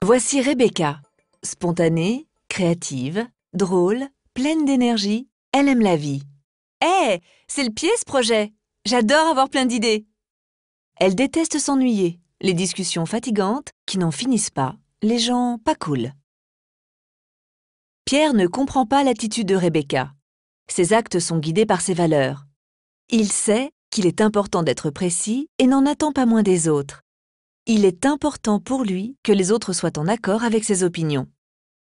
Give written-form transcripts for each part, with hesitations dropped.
Voici Rebecca, spontanée, créative, drôle, pleine d'énergie, elle aime la vie. Hé, c'est le pied ce projet! J'adore avoir plein d'idées! Elle déteste s'ennuyer, les discussions fatigantes qui n'en finissent pas, les gens pas cool. Pierre ne comprend pas l'attitude de Rebecca. Ses actes sont guidés par ses valeurs. Il sait qu'il est important d'être précis et n'en attend pas moins des autres. Il est important pour lui que les autres soient en accord avec ses opinions.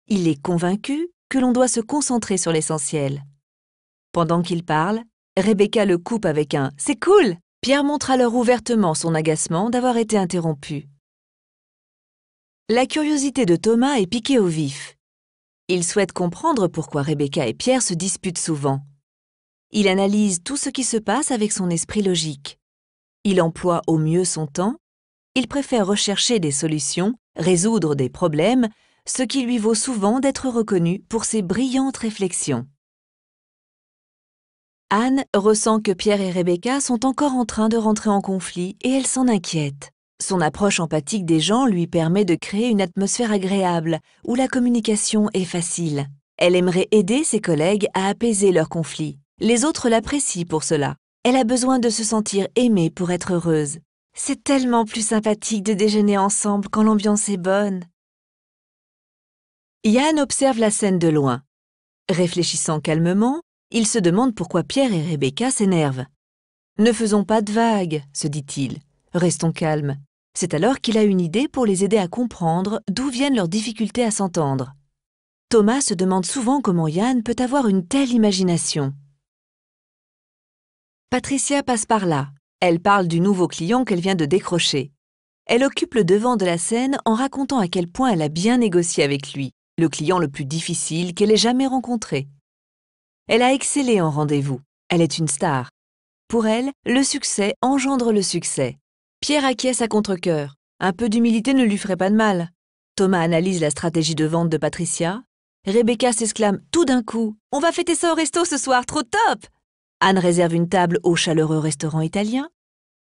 Il est convaincu que l'on doit se concentrer sur l'essentiel. Pendant qu'il parle, Rebecca le coupe avec un « c'est cool !» Pierre montre alors ouvertement son agacement d'avoir été interrompu. La curiosité de Thomas est piquée au vif. Il souhaite comprendre pourquoi Rebecca et Pierre se disputent souvent. Il analyse tout ce qui se passe avec son esprit logique. Il emploie au mieux son temps. Il préfère rechercher des solutions, résoudre des problèmes, ce qui lui vaut souvent d'être reconnu pour ses brillantes réflexions. Anne ressent que Pierre et Rebecca sont encore en train de rentrer en conflit et elle s'en inquiète. Son approche empathique des gens lui permet de créer une atmosphère agréable où la communication est facile. Elle aimerait aider ses collègues à apaiser leurs conflits. Les autres l'apprécient pour cela. Elle a besoin de se sentir aimée pour être heureuse. C'est tellement plus sympathique de déjeuner ensemble quand l'ambiance est bonne. Yann observe la scène de loin. Réfléchissant calmement, il se demande pourquoi Pierre et Rebecca s'énervent. « Ne faisons pas de vagues », se dit-il. « Restons calmes. » C'est alors qu'il a une idée pour les aider à comprendre d'où viennent leurs difficultés à s'entendre. Thomas se demande souvent comment Yann peut avoir une telle imagination. Patricia passe par là. Elle parle du nouveau client qu'elle vient de décrocher. Elle occupe le devant de la scène en racontant à quel point elle a bien négocié avec lui, le client le plus difficile qu'elle ait jamais rencontré. Elle a excellé en rendez-vous. Elle est une star. Pour elle, le succès engendre le succès. Pierre acquiesce à contre-cœur. Un peu d'humilité ne lui ferait pas de mal. Thomas analyse la stratégie de vente de Patricia. Rebecca s'exclame tout d'un coup « On va fêter ça au resto ce soir, trop top !» Anne réserve une table au chaleureux restaurant italien,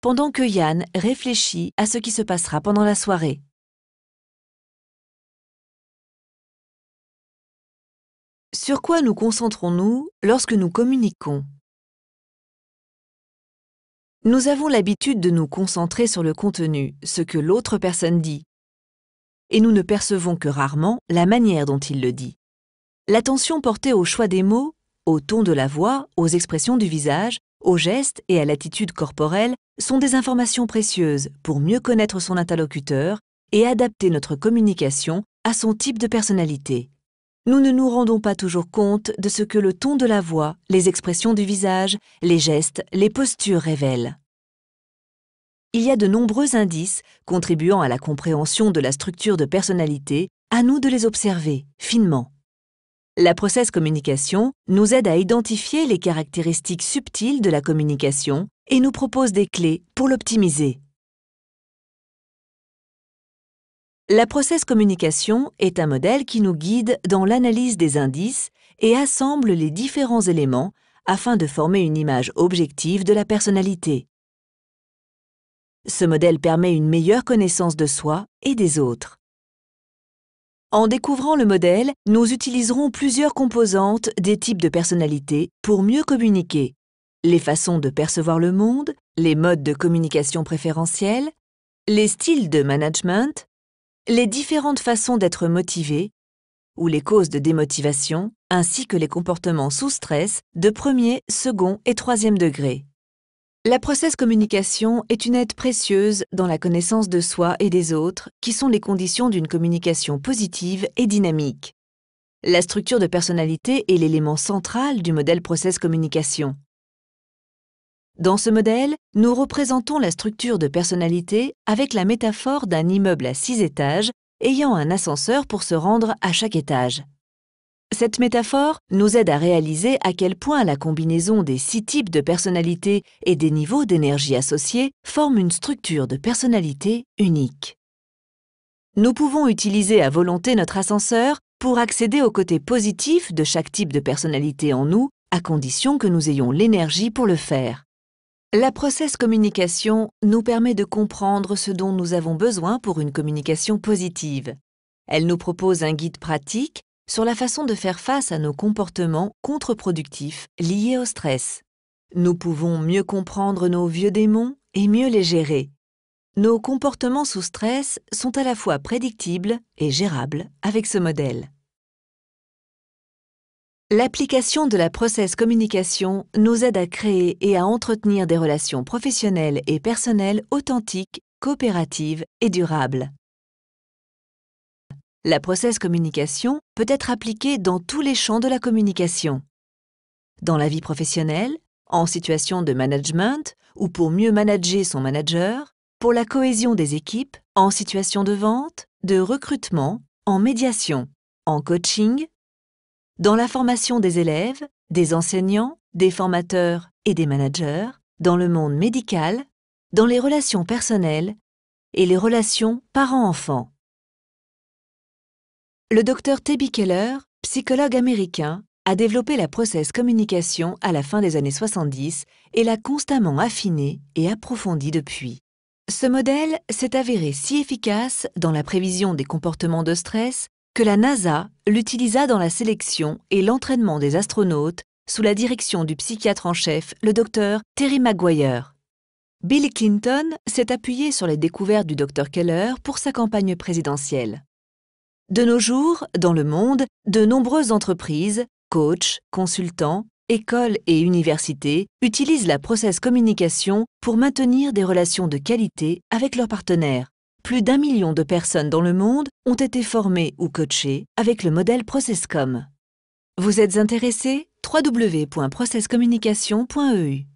pendant que Yann réfléchit à ce qui se passera pendant la soirée. Sur quoi nous concentrons-nous lorsque nous communiquons? Nous avons l'habitude de nous concentrer sur le contenu, ce que l'autre personne dit, et nous ne percevons que rarement la manière dont il le dit. L'attention portée au choix des mots, au ton de la voix, aux expressions du visage, aux gestes et à l'attitude corporelle sont des informations précieuses pour mieux connaître son interlocuteur et adapter notre communication à son type de personnalité. Nous ne nous rendons pas toujours compte de ce que le ton de la voix, les expressions du visage, les gestes, les postures révèlent. Il y a de nombreux indices contribuant à la compréhension de la structure de personnalité, à nous de les observer finement. La process communication nous aide à identifier les caractéristiques subtiles de la communication et nous propose des clés pour l'optimiser. La process communication est un modèle qui nous guide dans l'analyse des indices et assemble les différents éléments afin de former une image objective de la personnalité. Ce modèle permet une meilleure connaissance de soi et des autres. En découvrant le modèle, nous utiliserons plusieurs composantes des types de personnalité pour mieux communiquer. Les façons de percevoir le monde, les modes de communication préférentiels, les styles de management, les différentes façons d'être motivé ou les causes de démotivation, ainsi que les comportements sous stress de premier, second et troisième degré. La process communication est une aide précieuse dans la connaissance de soi et des autres, qui sont les conditions d'une communication positive et dynamique. La structure de personnalité est l'élément central du modèle process communication. Dans ce modèle, nous représentons la structure de personnalité avec la métaphore d'un immeuble à 6 étages ayant un ascenseur pour se rendre à chaque étage. Cette métaphore nous aide à réaliser à quel point la combinaison des 6 types de personnalités et des niveaux d'énergie associés forme une structure de personnalité unique. Nous pouvons utiliser à volonté notre ascenseur pour accéder au côté positif de chaque type de personnalité en nous, à condition que nous ayons l'énergie pour le faire. La process communication nous permet de comprendre ce dont nous avons besoin pour une communication positive. Elle nous propose un guide pratique sur la façon de faire face à nos comportements contre-productifs liés au stress. Nous pouvons mieux comprendre nos vieux démons et mieux les gérer. Nos comportements sous stress sont à la fois prédictibles et gérables avec ce modèle. L'application de la process communication nous aide à créer et à entretenir des relations professionnelles et personnelles authentiques, coopératives et durables. La process communication peut être appliquée dans tous les champs de la communication. Dans la vie professionnelle, en situation de management ou pour mieux manager son manager, pour la cohésion des équipes, en situation de vente, de recrutement, en médiation, en coaching, dans la formation des élèves, des enseignants, des formateurs et des managers, dans le monde médical, dans les relations personnelles et les relations parents-enfants. Le Dr T.B. Keller, psychologue américain, a développé la process communication à la fin des années 70 et l'a constamment affinée et approfondie depuis. Ce modèle s'est avéré si efficace dans la prévision des comportements de stress que la NASA l'utilisa dans la sélection et l'entraînement des astronautes sous la direction du psychiatre en chef, le Dr Terry McGuire. Bill Clinton s'est appuyé sur les découvertes du Dr Keller pour sa campagne présidentielle. De nos jours, dans le monde, de nombreuses entreprises, coachs, consultants, écoles et universités utilisent la process communication pour maintenir des relations de qualité avec leurs partenaires. Plus d'1 million de personnes dans le monde ont été formées ou coachées avec le modèle ProcessCom. Vous êtes intéressé? www.processcommunication.eu